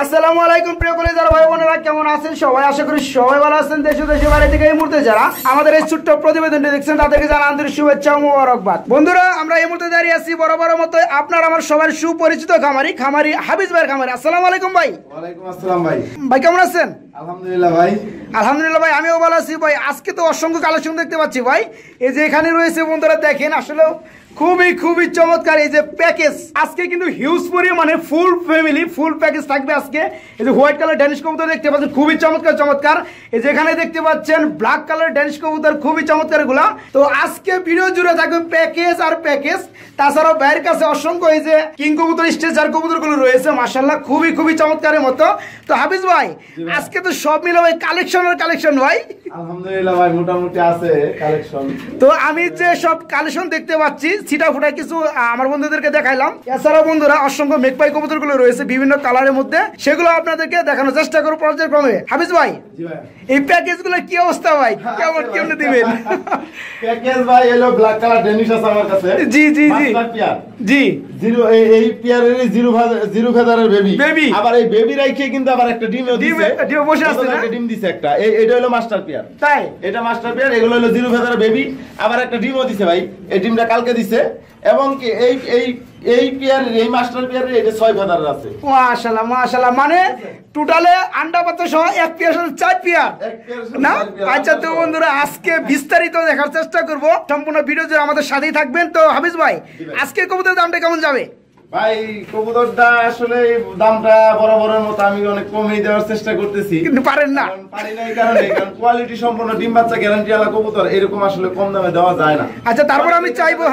আসসালামু আলাইকুম প্রিয় কলেজার ভাই বোনেরা, কেমন আছেন সবাই? আশা করি সবাই ভালো আছেন। দেশ ও দেশের বাইরে থেকে এই মুহূর্তে যারা আমাদের এই ছোট্ট প্রতিবেদনটি দেখছেন তাদেরকে জানাই আন্তরিক শুভেচ্ছা ও মোবারকবাদ। বন্ধুরা, আমরা এই মুহূর্তে দাঁড়িয়ে আছি বরাবরের মতো আপনার আমার সবার সুপরিচিত খামারি হাফিজ ভাইয়ের খামারি। আসসালামু আলাইকুম ভাই। ওয়ালাইকুম আসসালাম ভাই। ভাই কেমন আছেন? আলহামদুলিল্লাহ ভাই। আলহামদুলিল্লাহ ভাই, আমিও ভালো আছি ভাই। আজকে তো অসংখ্য কালেকশন দেখতে পাচ্ছি ভাই। এই যে এখানে রয়েছে বন্ধুরা, দেখেন আসলে খুবই চমৎকার এই যে প্যাকেজ। আজকে কিন্তু হিউজ পরিমাণে ফুল ফ্যামিলি ফুল প্যাকেজ থাকবে আজকে। এই যে হোয়াইট কালার ড্যানিশ কবুতর দেখতে পাচ্ছেন, খুবই চমৎকার। এই যে এখানে দেখতে পাচ্ছেন ব্ল্যাক কালার ড্যানিশ কবুতর, খুবই চমৎকার এগুলা। তো আজকে ভিডিও জুড়ে থাকবে প্যাকেজ আর প্যাকেজ। তাছাড়াও ভাইয়ের কাছে অসংখ্য এই যে কিং কবুতর, স্ট্রেচার কবুতর গুলো রয়েছে মাশাআল্লাহ, খুবই চমৎকারের মতো। তো হাফিজ ভাই, আজকে তো সব মিলে ভাই কালেকশন ভাই। আলহামদুলিল্লাহ ভাই, মোটামুটি আছে কালেকশন। তো আমি যে সব কালেকশন দেখতে পাচ্ছি ছিটা ফুটা কিছু আমার বন্ধুদেরকে দেখাইলাম। এছাড়াও বন্ধুরা অসংখ্য মেকপাই কবুতর গুলো রয়েছে বিভিন্ন কালারের মধ্যে, সেগুলো আপনাদেরকে দেখানোর চেষ্টা করবো পর্যায়ক্রমে। হাফিজ ভাই, এই প্যাকেজ গুলো কি অবস্থা ভাই? কেমন দিবেন? প্যাকেজ ভাই এলো ব্ল্যাক কালার ডেনিশ আছে আমার কাছে। জি জিরো, এই পিয়ারের জিরো ফেদারের বেবি। আবার এই বেবি রাইখে কিন্তু আবার একটা ডিমও দিছে। ডিম বসে আছে না? ডিম দিছে একটা। এটা হলো মাস্টার পিয়ার। তাই এটা মাস্টার পিয়ার, এগুলো হলো জিরো ফেদারের বেবি। আবার একটা ডিমও দিছে ভাই। এই ডিমটা কালকে দিছে। এবং কি এই পিয়ারের, এই মাস্টার পিয়ারের এই যে 6 ফেদারের আছে। মাশাআল্লাহ, মানে টোটালে আন্ডা বাচ্চা সহ এক পিয়ার সাথে 4 পিয়ার না? আচ্ছা, তো বন্ধুরা আজকে বিস্তারিত দেখার চেষ্টা করব। সম্পূর্ণ ভিডিও জুড়ে আমাদের সাথেই থাকবেন। তো হাফিজ ভাই, আজকে কবুতরের দামটা কেমন যাবে? ভাই কবুতরটা আসলে দামটা বরাবরের মতো আমি অনেক কমই দেওয়ার চেষ্টা করতেছি, কিন্তু পারেন না। পারি না এই কারণে, কারণ কোয়ালিটি সম্পন্ন ডিম বাচ্চা গ্যারান্টি ওয়ালা কবুতর এরকম আসলে কম দামে দেওয়া যায় না। আচ্ছা, তারপর আমি চাইবো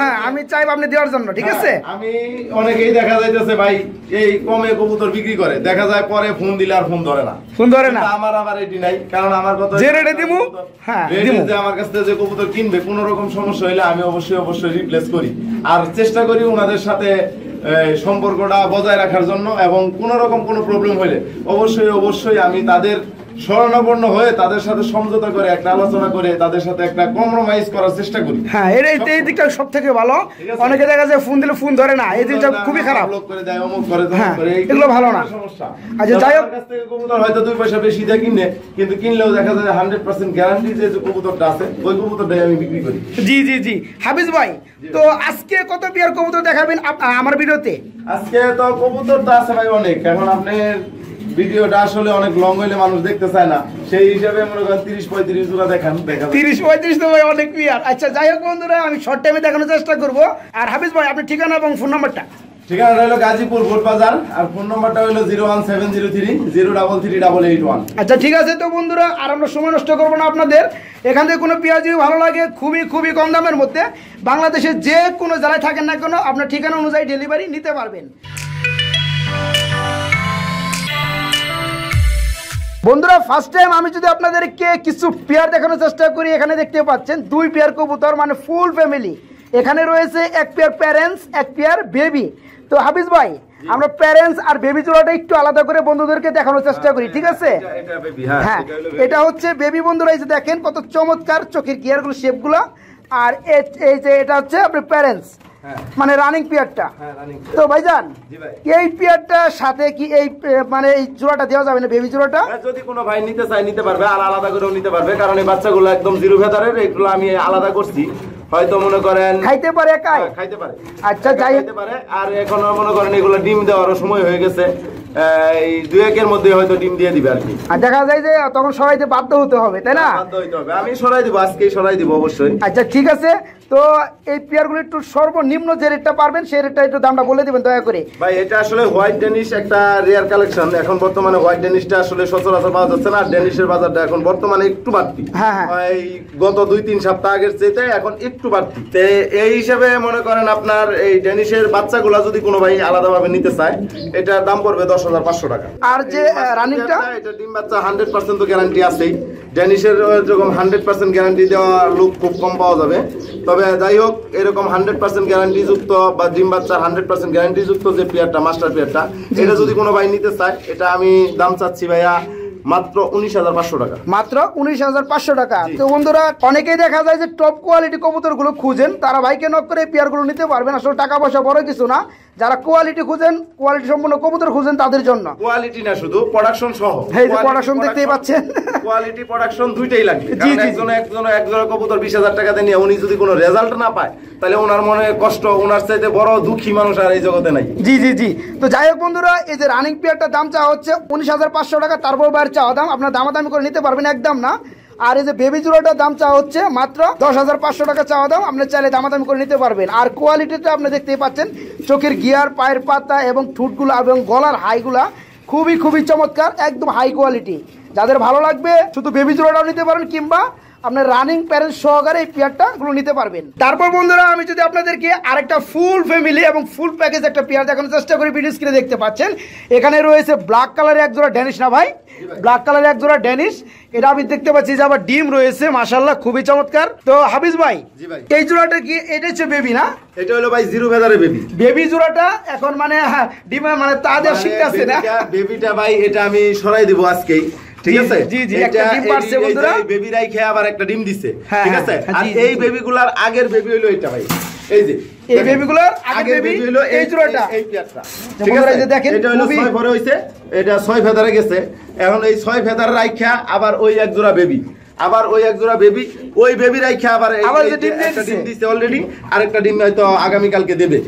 আপনি দেওয়ার জন্য, ঠিক আছে? আমি অনেকেই দেখা যাইতেছে ভাই এই কমে কবুতর বিক্রি করে, দেখা যায় পরে ফোন দিলে আর ফোন ধরে না। আমার আবার এটি নাই, কারণ আমার কথা যে রেটে দিমু, যে আমার কাছ থেকে যে কবুতর কিনবে কোন রকম সমস্যা হইলে আমি অবশ্যই রিপ্লেস করি, আর চেষ্টা করি ওনাদের সাথে সম্পর্কটা বজায় রাখার জন্য। এবং কোন রকম কোনো প্রবলেম হলে অবশ্যই আমি তাদের শরণাপন্ন হয়ে তাদের সাথে সমঝোতা করে একটা আলোচনা করে তাদের সাথে একটা কম্প্রোমাইজ করার চেষ্টা করি। হ্যাঁ, এই দিকটা সব থেকে ভালো। অনেকে দেখা যায় ফোন দিলে ফোন ধরে না, এই জিনিসটা খুবই খারাপ। ব্লক করে দেয়, অমুক করে এগুলো ভালো না, সমস্যা। আচ্ছা, যাই হোক, কাছ থেকে কবুতর হয়তো 2 পয়সা বেশি দিয়ে কিনে, কিন্তু কিনলেও দেখা যায় 100% গ্যারান্টি যে কবুতরটা আছে ওই কবুতরটাই আমি বিক্রি করি। জি হাফিজ ভাই, তো আজকে কত পেয়ার কবুতর দেখাবেন আমার ভিডিওতে? আজকে তো কবুতর তো আছে ভাই অনেক। এখন আপনি ভিডিওটা আসলে অনেক লং হইলে মানুষ দেখতে চায় না, সেই হিসাবে মনে করেন 30-35 জোড়া দেখান। 30-35 তো ভাই অনেক পেয়ার। আচ্ছা, যাই হোক বন্ধুরা, আমি শর্ট টাইমে দেখানোর চেষ্টা করব। আর হাফিজ ভাই, আপনার ঠিকানা এবং ফোন নাম্বারটা? ঠিকানাটা হলো গাজীপুর বোট বাজার, আর ফোন নাম্বারটা হলো 01703 03381। আচ্ছা, ঠিক আছে। তো বন্ধুরা, আর আমরা সময় নষ্ট করবো না আপনাদের। এখান থেকে কোনো পেঁয়াজ যদি ভালো লাগে, খুবই কম দামের মধ্যে বাংলাদেশের যে কোনো জেলায় থাকেন না কেন, আপনার ঠিকানা অনুযায়ী ডেলিভারি নিতে পারবেন। বন্ধুরা, ফার্স্ট টাইম আমি যদি আপনাদেরকে কিছু পেয়ার দেখানোর চেষ্টা করি, এখানে দেখতে পাচ্ছেন 2 পেয়ার কবুতর, মানে ফুল ফ্যামিলি। এখানে রয়েছে 1 পেয়ার প্যারেন্টস, 1 পেয়ার বেবি। তো হাফিজ ভাই, আমরা প্যারেন্টস আর বেবি জোড়াটা একটু আলাদা করে বন্ধুদেরকে দেখানোর চেষ্টা করি, ঠিক আছে? হ্যাঁ, এটা হচ্ছে বেবি। বন্ধুরা এই যে দেখেন কত চমৎকার চোখের গিয়ারগুলো, শেপগুলো। আর এই যে এটা হচ্ছে আপনার প্যারেন্টস, মানে রানিং পেয়ারটা। তো ভাইজান, এই পেয়ারটার সাথে কি এই মানে এই জোড়াটা দেওয়া যাবে না, বেবি জোড়াটা? যদি কোনো ভাই নিতে চায় নিতে পারবে, আর আলাদা করেও নিতে পারবে, কারণ এই বাচ্চাগুলো একদম জিরো ফেদারের, এগুলো আমি আলাদা করছি। হয়তো মনে করেন খাইতে পারে একাই, খাইতে পারে। আচ্ছা, যাই খাইতে পারে। আর এখনো মনে করেন এগুলো ডিম দেওয়ারও সময় হয়ে গেছে, এই 2-1 মধ্যে হয়তো ডিম দিয়ে দিবে আর কি। আর দেখা যায় যে তখন সরাইতে বাধ্য হতে হবে, তাই না? বাধ্য হতে হবে, আমি সরাই দিব, আজকেই সরাই দিব অবশ্যই। আচ্ছা, ঠিক আছে। তো এই পেয়ারগুলো একটু সর্বনিম্ন যে রেটটা পারবেন সেই রেটটা একটু দামটা বলে দিবেন দয়া করে। ভাই, এটা আসলে হোয়াইট ডেনিশ একটা রেয়ার কালেকশন। এখন বর্তমানে হোয়াইট ডেনিশটা আসলে সচরাচর পাওয়া যাচ্ছে না। ডেনিশের বাজারটা এখন বর্তমানে একটু বাড়তি। এই গত 2-3 সপ্তাহ আগের চেয়ে এখন একটু বাড়তি। এই হিসাবে মনে করেন আপনার এই ডেনিশের বাচ্চাগুলা যদি কোনো ভাই আলাদাভাবে নিতে চায়, এটার দাম পড়বে 10,500 টাকা। আর যে রানিংটা, এটা ডিম বাচ্চা 100% তো গ্যারান্টি আছেই। ডেনিশের এরকম 100% গ্যারান্টি দেওয়া লোক খুব কম পাওয়া যাবে। তবে যাই হোক, এরকম 100% গ্যারান্টি যুক্ত বা ডিম বাচ্চার 100% গ্যারান্টি যুক্ত যে পেয়ারটা, মাস্টার পেয়ারটা, এটা যদি কোনো ভাই নিতে চায়, এটা আমি দাম চাচ্ছি ভাইয়া মাত্র 19,500 টাকা। মাত্র 19,500 টাকা। তো বন্ধুরা অনেকেই দেখা যায় যে টপ কোয়ালিটি কবুতর গুলো খুঁজেন, তারা ভাইকে নক করে পেয়ার গুলো নিতে পারবেন। আসলে টাকা পয়সা বড় কিছু না, যারা কোয়ালিটি খুঁজেন, কোয়ালিটি সম্পূর্ণ কবুতর খুঁজেন তাদের জন্য। কোয়ালিটি না শুধু প্রোডাকশন সহ, এই যে প্রোডাকশন দেখতেই পাচ্ছেন, কোয়ালিটি প্রোডাকশন দুইটাই লাগবে। কারণ একজনের কবুতর 20,000 টাকা দিয়ে নিয়ে উনি যদি কোনো রেজাল্ট না পায় তাহলে ওনার মনে কষ্ট, ওনার চাইতে বড় দুঃখী মানুষ আর এই জগতে নাই। জি জি জি। তো যাই হোক বন্ধুরা, এই যে রানিং পেয়ারটার দাম চাওয়া হচ্ছে 19,500 টাকা, তারপর বাইরে চাওয়া দাম, আপনার দামাদামি করে নিতে পারবেন, একদম না। আর এই যে বেবি জোড়াটার দাম চাওয়া হচ্ছে মাত্র 10,500 টাকা চাওয়া দাম, আপনি চাইলে দামাদামি করে নিতে পারবেন। আর কোয়ালিটিটা আপনি দেখতেই পাচ্ছেন, চোখের গিয়ার, পায়ের পাতা এবং ঠুটগুলা এবং গলার হাইগুলা খুবই খুবই চমৎকার, একদম হাই কোয়ালিটি। যাদের ভালো লাগবে শুধু বেবি জোড়াটাও নিতে পারেন, কিংবা আপনার রানিং প্যারেন্টস সহকারে এই পেয়ারটা গুলো নিতে পারবেন। তারপর বন্ধুরা আমি যদি আপনাদেরকে আরেকটা ফুল ফ্যামিলি এবং ফুল প্যাকেজ একটা পেয়ার দেখানোর চেষ্টা করি, ভিডিও স্ক্রিনে দেখতে পাচ্ছেন এখানে রয়েছে ব্ল্যাক কালারের এক জোড়া ড্যানিশ, না ভাই? ব্ল্যাক কালারের এক জোড়া ড্যানিশ, এটা আমি দেখতে পাচ্ছি যে আবার ডিম রয়েছে, মাশাআল্লাহ খুবই চমৎকার। তো হাফিজ ভাই, এই জোড়াটা কি এটা হচ্ছে বেবি না? এটা হলো ভাই জিরো ফেদারের বেবি। বেবি জোড়াটা এখন মানে ডিম মানে তাদের শিখতেছে না বেবিটা ভাই, এটা আমি সরাই দিব আজকেই, ঠিক আছে? জি জি, একটা ডিম পারছে বন্ধুরা, বেবি রাইখে আবার একটা ডিম দিছে, হ্যাঁ, ঠিক আছে? হ্যাঁ, আর জি, এই জি। বেবিগুলার আগের বেবি হলো এটা ভাই, এই যে এই বেবিগুলোর আগের বেবি হলো এই জোড়াটা, এই পেয়ারটা, ঠিক বন্ধুরা আছে? এই যে দেখেন, এটা হলো 6 ভরে হইছে, এটা 6 ফেদারে গেছে। এখন এই 6 ফেদার রাইখা আবার ওই এক জোড়া বেবি, আবার ওই এক জোড়া বেবি, ওই বেবি রাইখা আবার যে ডিম দিছে অলরেডি, আরেকটা ডিম হয়তো আগামী কালকে দেবে।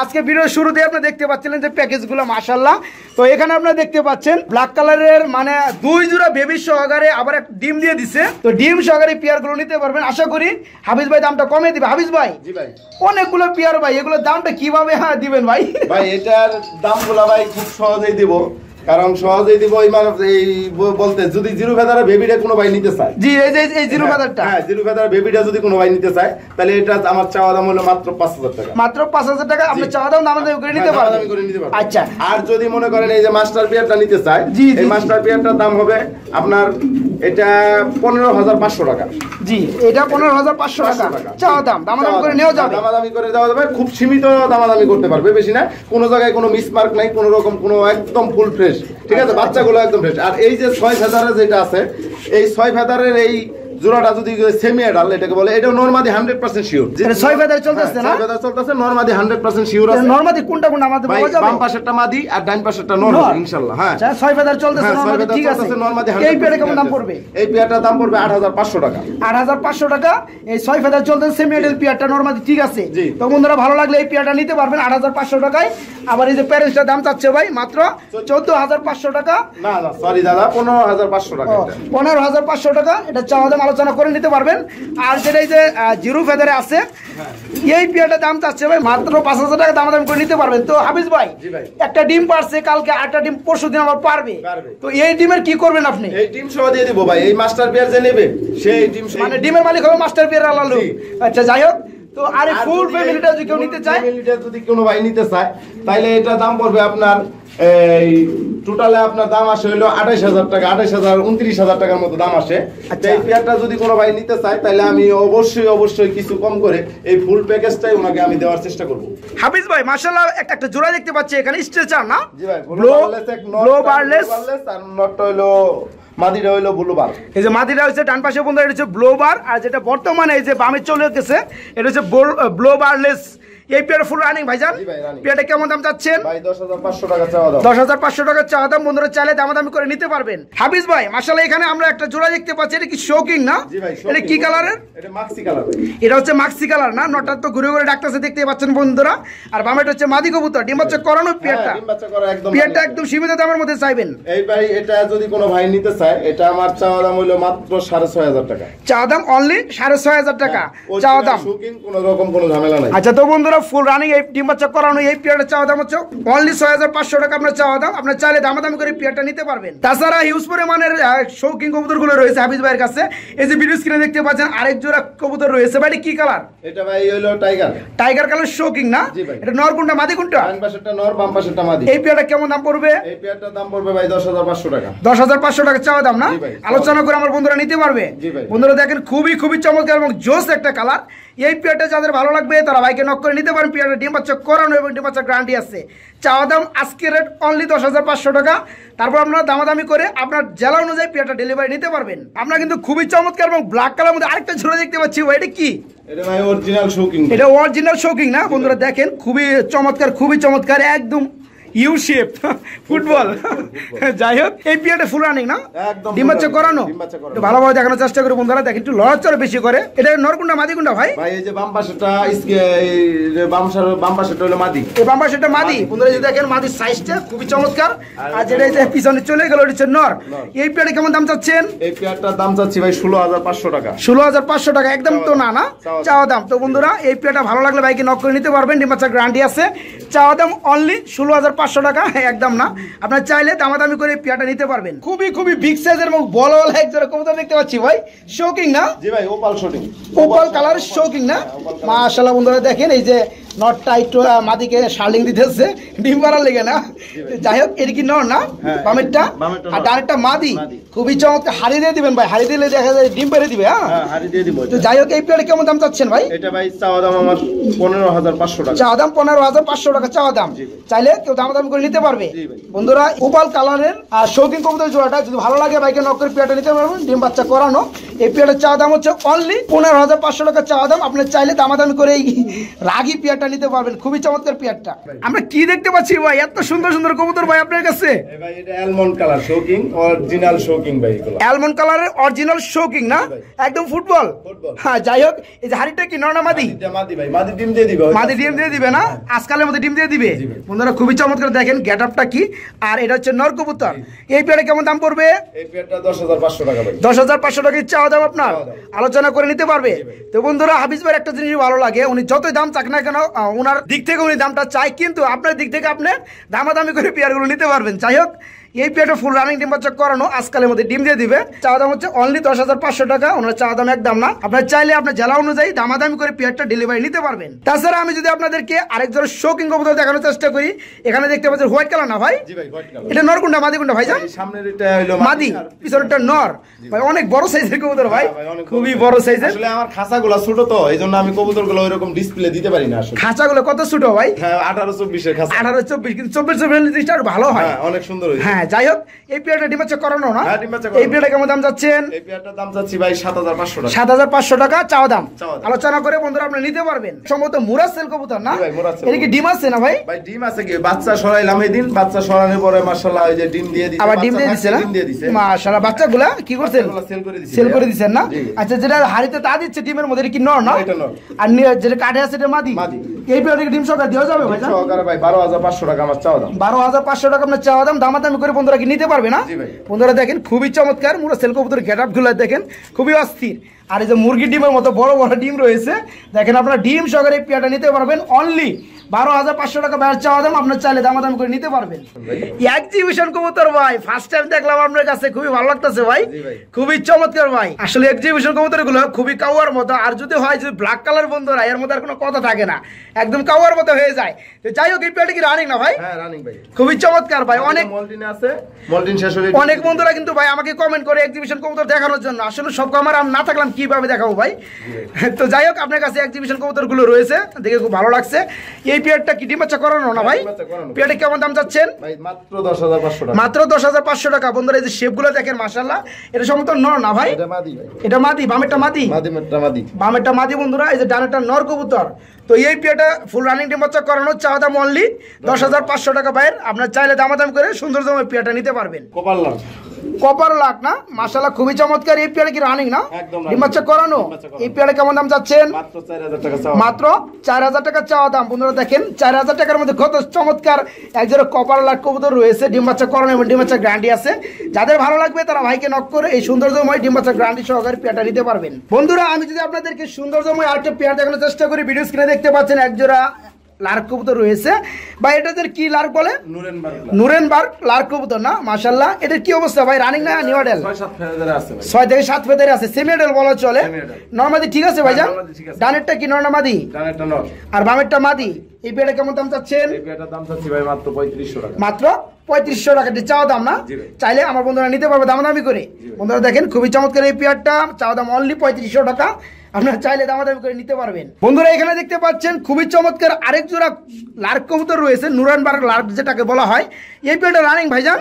আজকে ভিডিওর শুরুতে আপনারা দেখতে পাচ্ছিলেন যে প্যাকেজগুলো মাশাআল্লাহ। তো এখানে আপনারা দেখতে পাচ্ছেন ব্ল্যাক কালারের মানে 2 জোড়া বেবি সহকারে আবার একটা ডিম দিয়ে দিছে। তো ডিম সহকারে পেয়ারগুলো নিতে পারবেন, আশা করি হাফিজ ভাই দামটা কমিয়ে দিবে। হাফিজ ভাই, জি ভাই, অনেকগুলো পেয়ার ভাই, এগুলোর দামটা কিভাবে দিবেন ভাই? ভাই এটার দামগুলো ভাই খুব সহজেই দিব, কারণ সহজেই দিব এই মানে এই বলতে যদি জিরো ফেদারের বেবিটা কোনো ভাই নিতে চায়, জি এই যে এই জিরো ফেদারটা, হ্যাঁ জিরো ফেদারের বেবিটা যদি কোনো ভাই নিতে চায় তাহলে এটা আমার চাওয়া দাম হলো মাত্র 5,000 টাকা। মাত্র 5,000 টাকা আপনি চাওয়া দাম দামাদামি করে নিতে পারবেন। আচ্ছা, আর যদি মনে করেন এই যে মাস্টার পেয়ারটা নিতে চায়, এই মাস্টার পেয়ারটার দাম হবে আপনার এটা 15,500 টাকা। জি, এটা 15,500 টাকা চাওয়া দাম, দামাদামি করে নেওয়া যাবে, দামাদামি করে দেওয়া যাবে, খুব সীমিত দামাদামি করতে পারবে, বেশি না। কোনো জায়গায় কোনো মিসমার্ক নাই, কোনো রকম কোনো, একদম ফুল ফ্রেশ, ঠিক আছে? বাচ্চাগুলো একদম ফ্রেশ। আর এই যে 6 ফেদারের যেটা আছে, এই 6 ফেদারের এই জোড়াটা যদি সেমি অ্যাডাল এটাকে বলে, এটা নরমাদি 100% শিওর। এটা 6 ফেদার চলতেছে না? 6 ফেদার চলতেছে, নরমাদি 100% শিওর আছে। নরমাদি কোনটা কোনটা আমাদের বলা যাবে? বাম পাশেরটা মাদি আর ডান পাশেরটা নর, ইনশাআল্লাহ। হ্যাঁ, আচ্ছা 6 ফেদার চলতেছে নরমাদি, ঠিক আছে। এই পেয়ারে কেমন দাম পড়বে? এই পেয়ারটার দাম পড়বে 8,500 টাকা। 8,500 টাকা এই 6 ফেদার চলতেছে সেমি অ্যাডাল পেয়ারটা নরমাদি, ঠিক আছে। তো বন্ধুরা ভালো লাগলে এই পেয়ারটা নিতে পারবেন 8,500 টাকায়। আবার এই যে প্যারেন্টসটার দাম চাচ্ছে ভাই মাত্র 14,500 টাকা। না না সরি দাদা, 15,500 টাকা। 15,500 টাকা এটা চাওয়া দাম আলোচনা করে নিতে পারবেন। আর যেটা এই যে জিরো ফেদারে আছে, এই পেয়ারটার দাম চাচ্ছে ভাই মাত্র 5,000 টাকা দাম করে নিতে পারবেন। তো হাফিজ ভাই, একটা ডিম পারছে কালকে, আরেকটা ডিম পরশু দিন আবার পারবে, তো এই ডিমের কি করবেন আপনি? এই ডিম সহ দিয়ে দিব ভাই, এই মাস্টার পেয়ার যে নেবে সেই ডিম, মানে ডিমের মালিক হবে মাস্টার পেয়ার আলাদা। আচ্ছা যাই হোক, তো আরে ফুল ফ্যামিলিটা যদি কেউ নিতে চায়, ফ্যামিলিটা যদি কোনো ভাই নিতে চায় তাহলে এটা দাম পড়বে আপনার এই টোটালে আপনার দাম আসে হলো 28,000 টাকা, 28,000 29,000 টাকার মতো দাম আসে। এই পেয়ারটা যদি কোনো ভাই নিতে চায় তাহলে আমি অবশ্যই কিছু কম করে এই ফুল প্যাকেজটাই ওনাকে আমি দেওয়ার চেষ্টা করব। হাফিজ ভাই মাশাআল্লাহ একটা জোড়া দেখতে পাচ্ছি এখানে, স্ট্রেচার না? জি ভাই, ব্লো বারলেস আর নটটা হলো মাদিটা হইলো ব্লুবার। এই যে মাদিটা হচ্ছে ডান পাশে বন্ধু, এটা হচ্ছে ব্লোবার, আর যেটা বর্তমানে এই যে বামে চলে গেছে এটা হচ্ছে ব্লোবারলেস। এই পেয়ারটা ফুল রানিং ভাইজান, পেয়ারটা কেমন দাম চাচ্ছেন? ভাই 10,500 টাকা চাওয়া দাম। 10,500 টাকা চাওয়া দাম, বন্ধুরা চাইলে দামাদামি করে নিতে পারবেন। হাফিজ ভাই মাশাআল্লাহ এখানে আমরা একটা জোড়া দেখতে পাচ্ছি, এটা কি শোকিং না? জি ভাই, এটা কি কালারের? এটা মাক্সি কালার। এটা হচ্ছে মাক্সি কালার না? নটা তো ঘুরে ঘুরে ডাকতেছে দেখতে পাচ্ছেন বন্ধুরা। আর বামেটা হচ্ছে মাদি কবুতর, ডিম বাচ্চা করানো পেয়ারটা। ডিম বাচ্চা করা একদম, পেয়ারটা একদম সীমিত দামের মধ্যে চাইবেন। এই ভাই এটা যদি কোনো ভাই নিতে চায়, এটা আমার চাওয়া দাম হলো মাত্র 6,500 টাকা। চাওয়া দাম অনলি 6,500 টাকা চাওয়া দাম, কোনো রকম কোনো ঝামেলা নাই। আচ্ছা তো বন্ধুরা ফুল রানিং এই ডিম বাচ্চা করানো এই পেয়ারটা চাওয়া দাম হচ্ছে অনলি 6,500 টাকা আপনার চাওয়া দাম। আপনার চাইলে দামাদামি করে পেয়ারটা নিতে পারবেন। তাছাড়া হিউজ পরিমাণের শৌখিন কবুতর গুলো রয়েছে হাফিজ ভাইয়ের কাছে। এই যে ভিডিও স্ক্রিনে দেখতে পাচ্ছেন আরেক জোড়া কবুতর রয়েছে, ভাই কি কালার? এটা ভাই হলো টাইগার। টাইগার কালার শৌখিন না? এটা নর কোনটা মাদি কোনটা? ডান পাশেরটা নর, বাম পাশেরটা মাদি। এই পেয়ারটা কেমন দাম পড়বে? এই পেয়ারটার দাম পড়বে ভাই 10,500 টাকা। 10,500 টাকা চাওয়া দাম না? আলোচনা করে আমার বন্ধুরা নিতে পারবে। বন্ধুরা দেখেন খুবই চমৎকার এবং জোস একটা কালার। এই পেয়ারটা যাদের ভালো লাগবে তারা ভাইকে নক করে নিতে নিতে পারেন পেয়ারটা ডিম বাচ্চা করানো এবং ডিম বাচ্চা গ্যারান্টি আছে। চাওয়া দাম আজকের রেট অনলি 10,500 টাকা। তারপর আপনারা দামাদামি করে আপনার জেলা অনুযায়ী পেয়ারটা ডেলিভারি নিতে পারবেন। আমরা কিন্তু খুবই চমৎকার এবং ব্ল্যাক কালার মধ্যে আরেকটা ঝুড়ি দেখতে পাচ্ছি, এটা কি? এটা ভাই অরিজিনাল শৌকিং। এটা অরিজিনাল শৌকিং না বন্ধুরা, দেখেন খুবই চমৎকার একদম ইউ শেপ ফুটবল। যাই হোক এই পিয়াটা ফুল রানিং না, ডিম বাচ্চা করানো, ভালোভাবে দেখানোর চেষ্টা করে বন্ধুরা। দেখেন একটু লড়াচড়া বেশি করে। এটা নরকুন্ডা মাদি কুন্ডা ভাই? ভাই এই যে বাম পাশেটা বাম পাশেটা হলো মাদি, এই বাম পাশেটা মাদি বন্ধুরা। এই যে দেখেন মাদির সাইজটা খুবই চমৎকার। আর যেটা এই যে পিছনে চলে গেল এটা হচ্ছে নর। এই পিয়াটা কেমন দাম চাচ্ছেন? এই পিয়াটার দাম চাচ্ছি ভাই 16,500 টাকা। 16,500 টাকা একদম তো না চাওয়া দাম। তো বন্ধুরা এই পিয়াটা ভালো লাগলে ভাইকে নক করে নিতে পারবেন, ডিম বাচ্চা গ্যারান্টি আছে। চাওয়া দাম অনলি 16,500 টাকা, একদম না। আপনার চাইলে দামাদামি করে পিয়াটা নিতে পারবেন। খুবই বিগ সাইজের এবং বড় এক জোড়া কবুতর দেখতে পাচ্ছি ভাই, শৌকিং না? জি ভাই opal shocking, opal colour shocking না? মাশাআল্লাহ বন্ধুরা দেখেন এই যে নটটা একটু মাদিকে শার্লিং দিতেছে ডিম পাড়ার লেগে না। যাই হোক এটা কি নর না? বামেরটা আর ডানেরটা মাদি। খুবই চমৎকার। হাড়ি দিয়ে দিবেন ভাই, হাড়ি দিলে দেখা যায় ডিম পেড়ে দিবে। হ্যাঁ হাড়ি দিয়ে দিব। তো যাই হোক এই পেয়ারে কেমন দাম চাচ্ছেন ভাই? এটা ভাই চাওয়া দাম আমার 15,500 টাকা। চাওয়া দাম 15,500 টাকা চাওয়া দাম। চাইলে কেউ দামাদামি করে নিতে পারবে বন্ধুরা। ওপাল কালারের আর শৌকিং কবুতর জোড়াটা যদি ভালো লাগে ভাইকে নক করে পেয়ারটা নিতে পারবেন, ডিম বাচ্চা করানো। এই পেয়ারের চাওয়া দাম হচ্ছে অনলি 15,500 টাকা চাওয়া দাম। আপনি চাইলে দামাদামি করে এই রাগি পেয়ারটা নিতে পারবেন। খুবই চমৎকার পেয়ারটা। আমরা কি দেখতে পাচ্ছি ভাই? এত সুন্দর কবুতর ভাই আপনার কাছে। ভাই এটা almond colour shocking, original shocking ভাই এগুলো। অ্যালমন্ড কালারের অরিজিনাল শৌকিং না, একদম ফুটবল। হ্যাঁ যাই হোক এই যে হাড়িটা কি নর না মাদি? মাদি ভাই, মাদি ডিম দিয়ে দিবে। মাদি ডিম দিয়ে দিবে না, আজকালের মধ্যে ডিম দিয়ে দিবে বন্ধুরা। খুবই চমৎকার দেখেন গেটআপটা কি। আর এটা হচ্ছে নর কবুতর। এই পেয়ারে কেমন দাম পড়বে? এই পেয়ারটা 10,500 টাকা ভাই। 10,500 টাকা চাওয়া দাম আপনার, আলোচনা করে নিতে পারবে। তো বন্ধুরা হাফিজ ভাইয়ের একটা জিনিস ভালো লাগে, উনি যতই দাম চাক না কেন ওনার দিক থেকে উনি দামটা চাই, কিন্তু আপনার দিক থেকে আপনি দামাদামি করে পেয়ারগুলো নিতে পারবেন। যাই হোক এই পেয়ারটা ফুল রানিং ডিম বাচ্চা করানো, আজকালের মধ্যে ডিম দিয়ে দিবে। চাওয়া দাম হচ্ছে অনলি 10,500 টাকা। ওনার চাওয়া দাম একদম না। আপনার চাইলে আপনার জেলা অনুযায়ী দামাদামি করে পেয়ারটা ডেলিভারি নিতে পারবেন। তাছাড়া আমি যদি আপনাদেরকে আরেক জোড়া শৌকিং কবুতর দেখানোর চেষ্টা করি, এখানে দেখতে পাচ্ছেন হোয়াইট কালার না ভাই? জি ভাই হোয়াইট কালার। এটা নর কোনটা মাদি কোনটা ভাইজান? সামনের এটা হলো মাদি, পিছনেরটা নর। ভাই অনেক বড় সাইজের কবুতর ভাই, খুবই বড় সাইজের। আসলে আমার খাঁচাগুলো ছোট তো এইজন্য আমি কবুতরগুলো ওইরকম ডিসপ্লে দিতে পারি না। আসলে খাঁচাগুলো কত ছোট ভাই? হ্যাঁ 18-24 এর খাঁচা। 18-24, কিন্তু 24 আর ভালো হয়। হ্যাঁ অনেক সুন্দর হয়েছে। হ্যাঁ যাই হোক এই পেয়ারটা ডিম বাচ্চা করানো না? হ্যাঁ ডিম বাচ্চা করানো। এই পেয়ারটা কেমন দাম যাচ্ছেন? এই পেয়ারটার দাম যাচ্ছে ভাই 7,500 টাকা। 7,500 টাকা চাওয়া দাম। আলোচনা করে বন্ধুরা আপনি নিতে পারবেন। সম্ভবত মুরাসেল কবুতর না? এটা কি ডিম আছে না ভাই? ভাই ডিম আছে কি? বাচ্চা সরাইলাম এই দিন, বাচ্চা সরানোর পরে মাশাআল্লাহ এই যে ডিম দিয়ে দিছে। আবার ডিম দিয়ে দিছে না? মাশাআল্লাহ বাচ্চাগুলা কি করছেন? সেল করে দিছেন না? আচ্ছা যেটা হাড়িতে তা দিচ্ছে ডিমের মধ্যে, এটা কি নর না? এটা নর। আর যেটা কাটে আছে এটা মাদি। এই পেয়ারটা ডিম সহকারে দেওয়া যাবে ভাই? সহকারে ভাই 12,500 টাকা আমার চাওয়া দাম। 12,500 টাকা আপনার চাওয়া দাম। দামাদামি করে বন্ধুরা কি নিতে পারবে না? বন্ধুরা দেখেন খুবই চমৎকার মুরাসেল কবুতর গেটআপ গুলো দেখেন খুবই অস্থির। আর এই যে মুরগি ডিমের মতো বড় ডিম রয়েছে দেখেন। আপনারা ডিম সহকারে এই পেয়ারটা নিতে পারবেন অনলি 12,500 টাকা বাইরে চাওয়া দাম। আপনার চাইলে দামাদামি করে নিতে পারবেন। এক্সিবিশন কবুতর ভাই ফার্স্ট টাইম দেখলাম আপনার কাছে, খুবই ভালো লাগতেছে ভাই, খুবই চমৎকার ভাই। আসলে এক্সিবিশন কবুতর গুলো খুবই কাওয়ার মতো। আর যদি হয় যদি ব্ল্যাক কালার বন্ধুরা, এর মধ্যে আর কোনো কথা থাকে না, একদম কাওয়ার মতো হয়ে যায়। তো যাই হোক এই পেয়ারটা কি রানিং না ভাই? হ্যাঁ রানিং ভাই, খুবই চমৎকার ভাই। অনেক মল্টিনে আছে, মল্টিন শেষ হলে অনেক বন্ধুরা কিন্তু ভাই আমাকে কমেন্ট করে এক্সিবিশন কবুতর দেখানোর জন্য। আসলে সব আমার না থাকলাম কিভাবে দেখাবো ভাই। তো যাই হোক আপনার কাছে এক্সিবিশন কবুতর গুলো রয়েছে, দেখে খুব ভালো লাগছে। এই পেয়ারটা কি ডিম বাচ্চা করানো না ভাই? পেয়ারটা কেমন দাম চাচ্ছেন? ভাই মাত্র 10,500 টাকা। মাত্র 10,500 টাকা। বন্ধুরা এই যে শেপগুলো দেখেন মাশাআল্লাহ, এটা সম্ভবত নর না ভাই? এটা মাদি ভাই। এটা মাদি, বামেরটা মাদি। মাদি। বামেরটা মাদি বন্ধুরা। এই যে ডানেরটা নর কবুতর। তো এই পেয়ারটা ফুল রানিং ডিম বাচ্চা করানো, চাওয়া দাম অনলি 10,500 টাকা বাইরে। আপনার চাইলে দামাদাম করে সুন্দর দামে পেয়ারটা নিতে পারবেন। কপার লাখ না মাশাআল্লাহ, খুবই চমৎকার। এই পেয়ারে কি রানিং না? ডিম বাচ্চা করানো। এই পেয়ারে কেমন দাম যাচ্ছেন? মাত্র 4,000 টাকা চাওয়া। মাত্র 4,000 টাকা চাওয়া দাম। বন্ধুরা দেখেন 4,000 টাকার মধ্যে কত চমৎকার একজোড়া কপার লাখ কবুতর রয়েছে, ডিম বাচ্চা করানো এবং ডিম বাচ্চা গ্যারান্টি আছে। যাদের ভালো লাগবে তারা ভাইকে নক করে এই সৌন্দর্যময় ডিম বাচ্চা গ্যারান্টি সহকারে পেয়ারটা নিতে পারবেন। বন্ধুরা আমি যদি আপনাদেরকে সৌন্দর্যময় আরেকটা পেয়ার দেখানোর চেষ্টা করি, ভিডিও স্ক্রিনে দেখতে পাচ্ছেন একজোড়া লার্ক কবুতর রয়েছে। বা এটাদের কি লার্ক বলে? নুরেনবার্গ লার্ক কবুতর না? মাশাআল্লাহ এটার কি অবস্থা ভাই? রানিং না নিউ মডেল? 6 থেকে 7 ফেদারে আছে, সেমি মডেল বলা চলে। নরমাদি ঠিক আছে ভাইজান? ডানেরটা কি নর না মাদি? ডানেরটা নর আর বামেরটা মাদি। এই পেয়ারটা কেমন দাম চাচ্ছেন? এই পেয়ারটার দাম চাচ্ছি ভাই মাত্র 3500 টাকা। মাত্র 3500 টাকা চাওয়া দাম না? চাইলে আমার বন্ধুরা নিতে পারবে দামাদামি করে। বন্ধুরা দেখেন খুবই চমৎকার এই পেয়ারটা, চাওয়া দাম অনলি 3500 টাকা। আপনারা চাইলে দামাদামি করে নিতে পারবেন। বন্ধুরা এখানে দেখতে পাচ্ছেন খুবই চমৎকার আরেক জোড়া লার্ক কবুতর রয়েছে, নুরানবার্গ লার্ক যেটাকে বলা হয়। এই পেয়ারটা রানিং ভাইজান,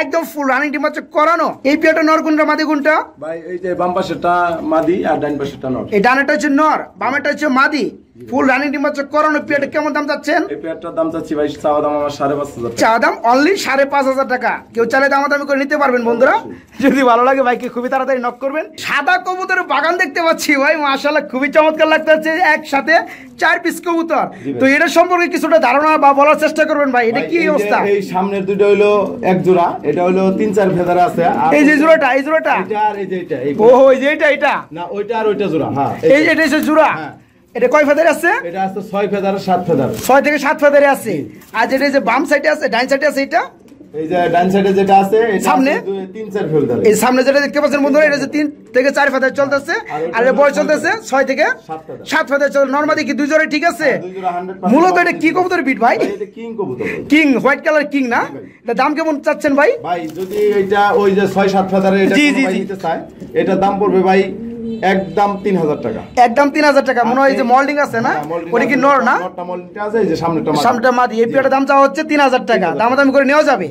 একদম ফুল রানিং ডিম বাচ্চা করানো। এই পেয়ারটা নর কোনটা মাদি কোনটা ভাই? এই যে বাম পাশেরটা মাদি আর ডান পাশেরটা নর। এই ডানেরটা হচ্ছে নর, বামেরটা হচ্ছে মাদি, ফুল রানিং ডিম বাচ্চা করানো। পেয়ারটা কেমন দাম চাচ্ছেন? এই পেয়ারটার দাম চাচ্ছি ভাই চাওয়া দাম আমার 5,500 টাকা। চাওয়া দাম অনলি 5,500 টাকা। কেউ চাইলে দামাদামি করে নিতে পারবেন বন্ধুরা। যদি ভালো লাগে ভাইকে খুবই তাড়াতাড়ি নক করবেন। সাদা কবুতরের বাগান দেখতে পাচ্ছি ভাই, মাশাআল্লাহ খুবই চমৎকার লাগতেছে। একসাথে 4 পিস কবুতর। তো এটা সম্পর্কে কিছুটা ধারণা বা বলার চেষ্টা করবেন ভাই, এটা কি অবস্থা? এই সামনের দুটো হলো এক জোড়া, এটা হলো 3-4 ফেদার আছে। এই যে জোড়াটা, এই জোড়াটা, এটা আর এই যে এটা, ও এই যে এটা না ওইটা আর ওইটা জোড়া। হ্যাঁ এই যে এটা হচ্ছে জোড়া। এটা কয় ফেদার আছে? এটা আছে 6 ফেদার 7 ফেদার, 6 থেকে 7 ফেদারে আছে। আর যেটা যে বাম সাইডে আছে, ডান সাইডে আছে, এটা এই যে ডান সাইডে যেটা আছে এটা সামনে 3-4 ফেদার। এই সামনে যেটা দেখতে পাচ্ছেন বন্ধুরা, এটা হচ্ছে 3 থেকে 4 ফেদার চলতেছে। আর এর বয়স চলতেছে 6 থেকে 7 ফেদার চল। নরমালি কি দুই জোড়া ঠিক আছে? মূলত এটা কি কবুতর বিট ভাই? এটা কিং কবুতর, কিং, হোয়াইট কালার কিং না? এটা দাম কেমন চাচ্ছেন ভাই? ভাই যদি এটা ওই যে 6-7 ফেদারে এটা ভাই নিতে চায়, এটা দাম পড়বে ভাই একদম 3,000 টাকা। একদম 3,000 টাকা। মনে হয় যে মোল্ডিং আছে না, ওটা কি নর না? নরটা মোল্ডিংটা আছে, এই যে সামনেটা মাদি। এই পেয়ারটার দাম চাওয়া হচ্ছে 3,000 টাকা। দামাদামি করে নেওয়া যাবে।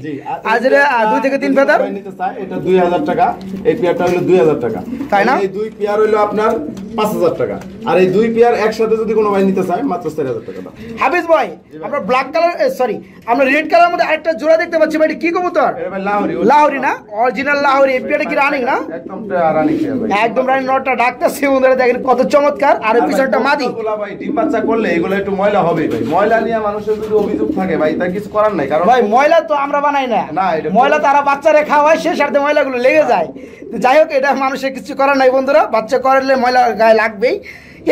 আর যেটা 2 থেকে 3 ফেদার নিতে চায় এটা 2,000 টাকা। এই পেয়ারটা হলো 2,000 টাকা, তাই না? এই দুই পেয়ার হলো আপনার 5,000 টাকা। আর এই দুই পেয়ার একসাথে যদি কোনো ভাই নিতে চায় মাত্র 4,000 টাকা দাম। হাফিজ ভাই আমরা ব্ল্যাক কালার সরি আমরা রেড কালারের মধ্যে আরেকটা জোড়া দেখতে পাচ্ছি ভাই, এটা কি কবুতর? এটা ভাই লাহোরি। লাহোরি না? অরিজিনাল লাহোরি। এই পেয়ারটা কি রানিং না? একদম রানিং পেয়ার ভাই, একদম রানিং। নটটা ডাকতেছে বন্ধুরা, দেখেন কত চমৎকার। আর এই পিছনটা মাদি। এগুলা ভাই ডিম বাচ্চা করলে এগুলো একটু ময়লা হবে ভাই। ময়লা নিয়ে মানুষের যদি অভিযোগ থাকে ভাই তা কিছু করার নাই, কারণ ভাই ময়লা তো আমরা বানাই না, ময়লা তারা বাচ্চারে খাওয়ায়, সে সাথে ময়লাগুলো লেগে যায়। তো যাই হোক, এটা মানুষের কিছু করার নাই বন্ধুরা, বাচ্চা করলে ময়লা গায়ে লাগবেই।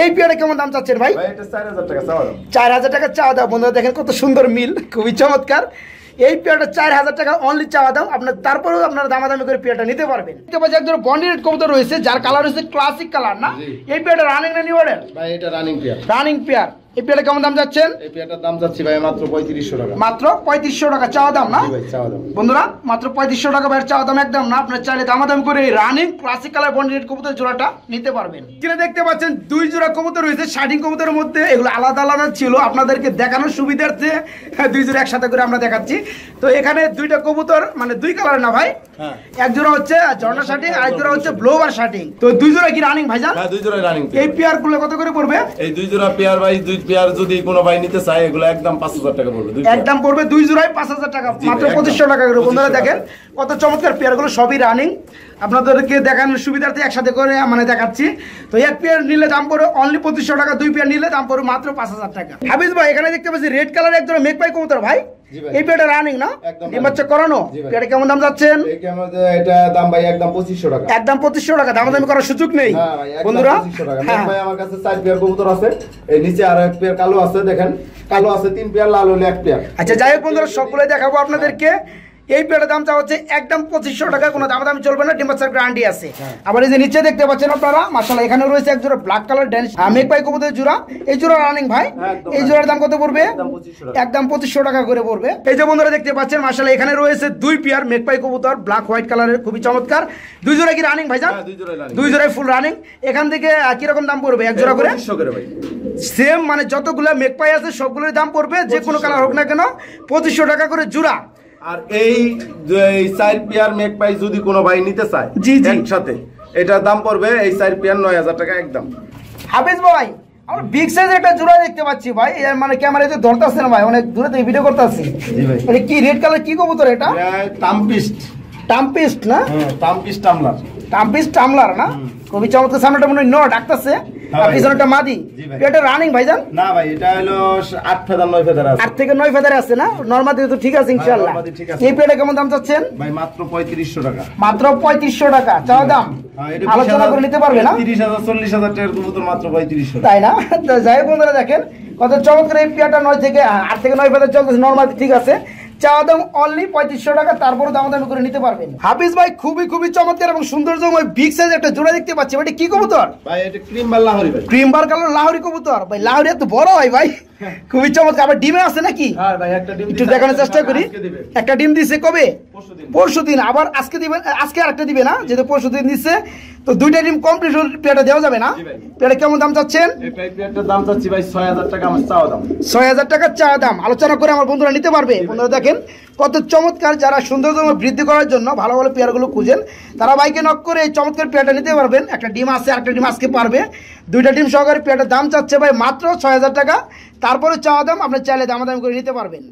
এই পেয়ারটা কেমন দাম চাচ্ছেন ভাই? এটা 4,000 টাকা চাওয়া দাম। 4,000 টাকা চাওয়া দাম বন্ধুরা, দেখেন কত সুন্দর মিল, খুবই চমৎকার। এই পেয়ারটা 4,000 টাকা অনলি চাওয়া দাম। আপনার তারপরেও আপনারা দামাদামি করে পেয়ারটা নিতে পারবেন। দেখতে পাচ্ছি একজন বন্ডিরেড কবুতর রয়েছে, যার কালার হচ্ছে ক্লাসিক কালার না? এই পেয়ারটা রানিং না নিউ অর্ডার? ভাই এটা রানিং পেয়ার। Running pair. এই পেয়ারটা কেমন দাম যাচ্ছেন? এই পেয়ারটার দাম যাচ্ছে ভাই মাত্র 3,500 টাকা। মাত্র 3,500 টাকা চাওয়া দাম না? জি ভাই চাওয়া দাম। বন্ধুরা মাত্র 3,500 টাকা ভাই চাওয়া দাম, একদম না। আপনারা চাইলে দামাদামি করে রানিং ক্লাসিক কালার বন্ডিরেড কবুতর জোড়াটা নিতে পারবেন। এখানে দেখতে পাচ্ছেন 2 জোড়া কবুতর রয়েছে। শার্টিং কবুতরের মধ্যে এগুলো আলাদা আলাদা ছিল, আপনাদেরকে দেখানোর সুবিধার্থে 2 জোড়া একসাথে করে আমরা দেখাচ্ছি। তো এখানে 2টা কবুতর মানে 2 কালার না ভাই? হ্যাঁ। এক জোড়া হচ্ছে ঝর্ণা শার্টিং, আর এক জোড়া হচ্ছে ব্লোবার শার্টিং। তো 2 জোড়া কি রানিং ভাইজান? হ্যাঁ 2 জোড়া রানিং। এই পেয়ার গুলো কত করে পড়বে? এই 2 জোড়া পেয়ার ভাই, 2 পেয়ার যদি কোনো ভাই নিতে চায় এগুলো একদম 5,000 টাকা পড়বে। একদম পড়বে 2 জোড়ায় 5,000 টাকা, মাত্র 2,500 টাকা করে। বন্ধুরা দেখেন কত চমৎকার পেয়ারগুলো, সবই রানিং। আপনাদেরকে দেখানোর সুবিধার্থে একসাথে করে মানে দেখাচ্ছি। তো এক পেয়ার নিলে দাম পড়বে অনলি 2,500 টাকা, 2 পেয়ার নিলে দাম পড়বে মাত্র 5,000 টাকা। হাফিজ ভাই এখানে দেখতে পাচ্ছি রেড কালার এক জোড়া মেঘপাই কবুতর ভাই। এই পেয়ারটা রানিং না? ডিম বাচ্চা করানো। পেয়ারটা কেমন দাম যাচ্ছেন? এটা দাম ভাই একদম 2,500 টাকা। একদম 2,500 টাকা, দামাদামি করার সুযোগ নেই বন্ধুরা। 2,500 টাকা। ভাই আমার কাছে 4 পেয়ার কবুতর আছে, এই নিচে আর এক পেয়ার কালো আছে, দেখেন কালো আছে 3 পেয়ার, লাল হলো 1 পেয়ার। আচ্ছা যাই হোক বন্ধুরা, সবগুলোই দেখাবো আপনাদেরকে। এই পেয়ারের দাম চা হচ্ছে একদম 2,500 টাকা, কোনো দামাদামি চলবে না, ডিম বাচ্চার গ্যারান্টি আছে। আবার এই যে নিচে দেখতে পাচ্ছেন আপনারা, মাশাআল্লাহ এখানে রয়েছে এক জোড়া ব্ল্যাক কালার ড্যান্স মেঘপাই কবুতরের জোড়া। এই জোড়া রানিং ভাই। এই জোড়ার দাম কত পড়বে? একদম 2,500 টাকা করে পড়বে। এই যে বন্ধুরা দেখতে পাচ্ছেন মাশাআল্লাহ এখানে রয়েছে 2 পেয়ার মেঘপাই কবুতর, ব্ল্যাক হোয়াইট কালারের, খুবই চমৎকার। 2 জোড়া কি রানিং ভাইজান? 2 জোড়াই ফুল রানিং। এখান থেকে কি রকম দাম পড়বে এক জোড়া করে? 2,500 করে ভাই। সেম মানে যতগুলো মেঘপাই আছে সবগুলোর দাম পড়বে, যে কোনো কালার হোক না কেন, 2,500 টাকা করে জোড়া। আর এই 4 পেয়ার মেঘপাই যদি কোনো ভাই নিতে চায় একসাথে, এটার দাম পড়বে এই 4 পেয়ার 9,000 টাকা একদম। হাফিজ ভাই আমরা বিগ সাইজ একটা জোড়া দেখতে পাচ্ছি ভাই, মানে ক্যামেরাতে ধরতেছে না ভাই, অনেক দূরে থেকে ভিডিও করতেছি। জি ভাই। এটা কি রেড কালার কি কবুতর এটা? টাম্পিস্ট। টাম্পিস্ট না? হ্যাঁ টাম্পিস্ট টামলার। টাম্পিস্ট টামলার না? খুবই চমৎকার। সামনেটা মনে হয় নট ডাকতেছে, আর পিছনেটা মাদি। এটা রানিং ভাইজান? না ভাই এটা হলো 8 ফেদার 9 ফেদার আছে। 8 থেকে 9 ফেদার আছে না? নরমাদি তো ঠিক আছে ইনশাআল্লাহ। এই পেয়ারটা কেমন দাম চাচ্ছেন? ভাই মাত্র 3,500 টাকা। মাত্র 3,500 টাকা চাওয়া দাম। আলোচনা করে নিতে পারবে না? 30,000 40,000 টাকার কবুতর মাত্র 3,500। তাই না? তো যাই হোক বন্ধুরা দেখেন কত চমৎকার। এই পেয়ারটা 8 থেকে 9 ফেদার চলতেছে, নরমাদি ঠিক আছে। চাওয়া দাম অনলি 3,500 টাকা, তারপরে দামাদামি করে নিতে পারবেন। হাফিজ ভাই খুবই চমৎকার এবং সৌন্দর্যময় বিগ সাইজ একটা জোড়া দেখতে পাচ্ছি। এটা কি কবুতর ভাই? এটা ক্রিম বার লাহোরি ভাই। ক্রিম বার কালার লাহোরি কবুতর ভাই। লাহোরি এত বড় হয় ভাই? খুবই চমৎকার। আবার ডিমে আছে নাকি? হ্যাঁ ভাই, একটা ডিম একটু দেখানোর চেষ্টা করি। একটা ডিম দিছে কবে? পরশুদিন। আবার আজকে দিবেন, আজকে আরেকটা দিবে না, যেহেতু পরশুদিন দিচ্ছে। তো দুইটা ডিম কমপ্লিট পেয়ারটা দেওয়া যাবে না? পেয়ারটা কেমন দাম চাচ্ছেন? পেয়ারটার দাম চাচ্ছি ভাই 6000 টাকা আমার চাওয়া দাম। 6000 টাকা চাওয়া দাম, আলোচনা করে আমার বন্ধুরা নিতে পারবে। বন্ধুরা দেখেন কত চমৎকার, যারা সৌন্দর্য বৃদ্ধি করার জন্য ভালো ভালো পেয়ারগুলো খুঁজেন তারা বাইকে নক করে এই চমৎকার পেয়ারটা নিতে পারবেন। একটা ডিম আছে, আরেকটা ডিম আজকে পারবে। দুইটা ডিম সহকারে পেয়ারটার দাম চাচ্ছে ভাই মাত্র 6000 টাকা। তারপরে চাওয়া দাম, আপনি চাইলে দামাদামি করে নিতে পারবেন।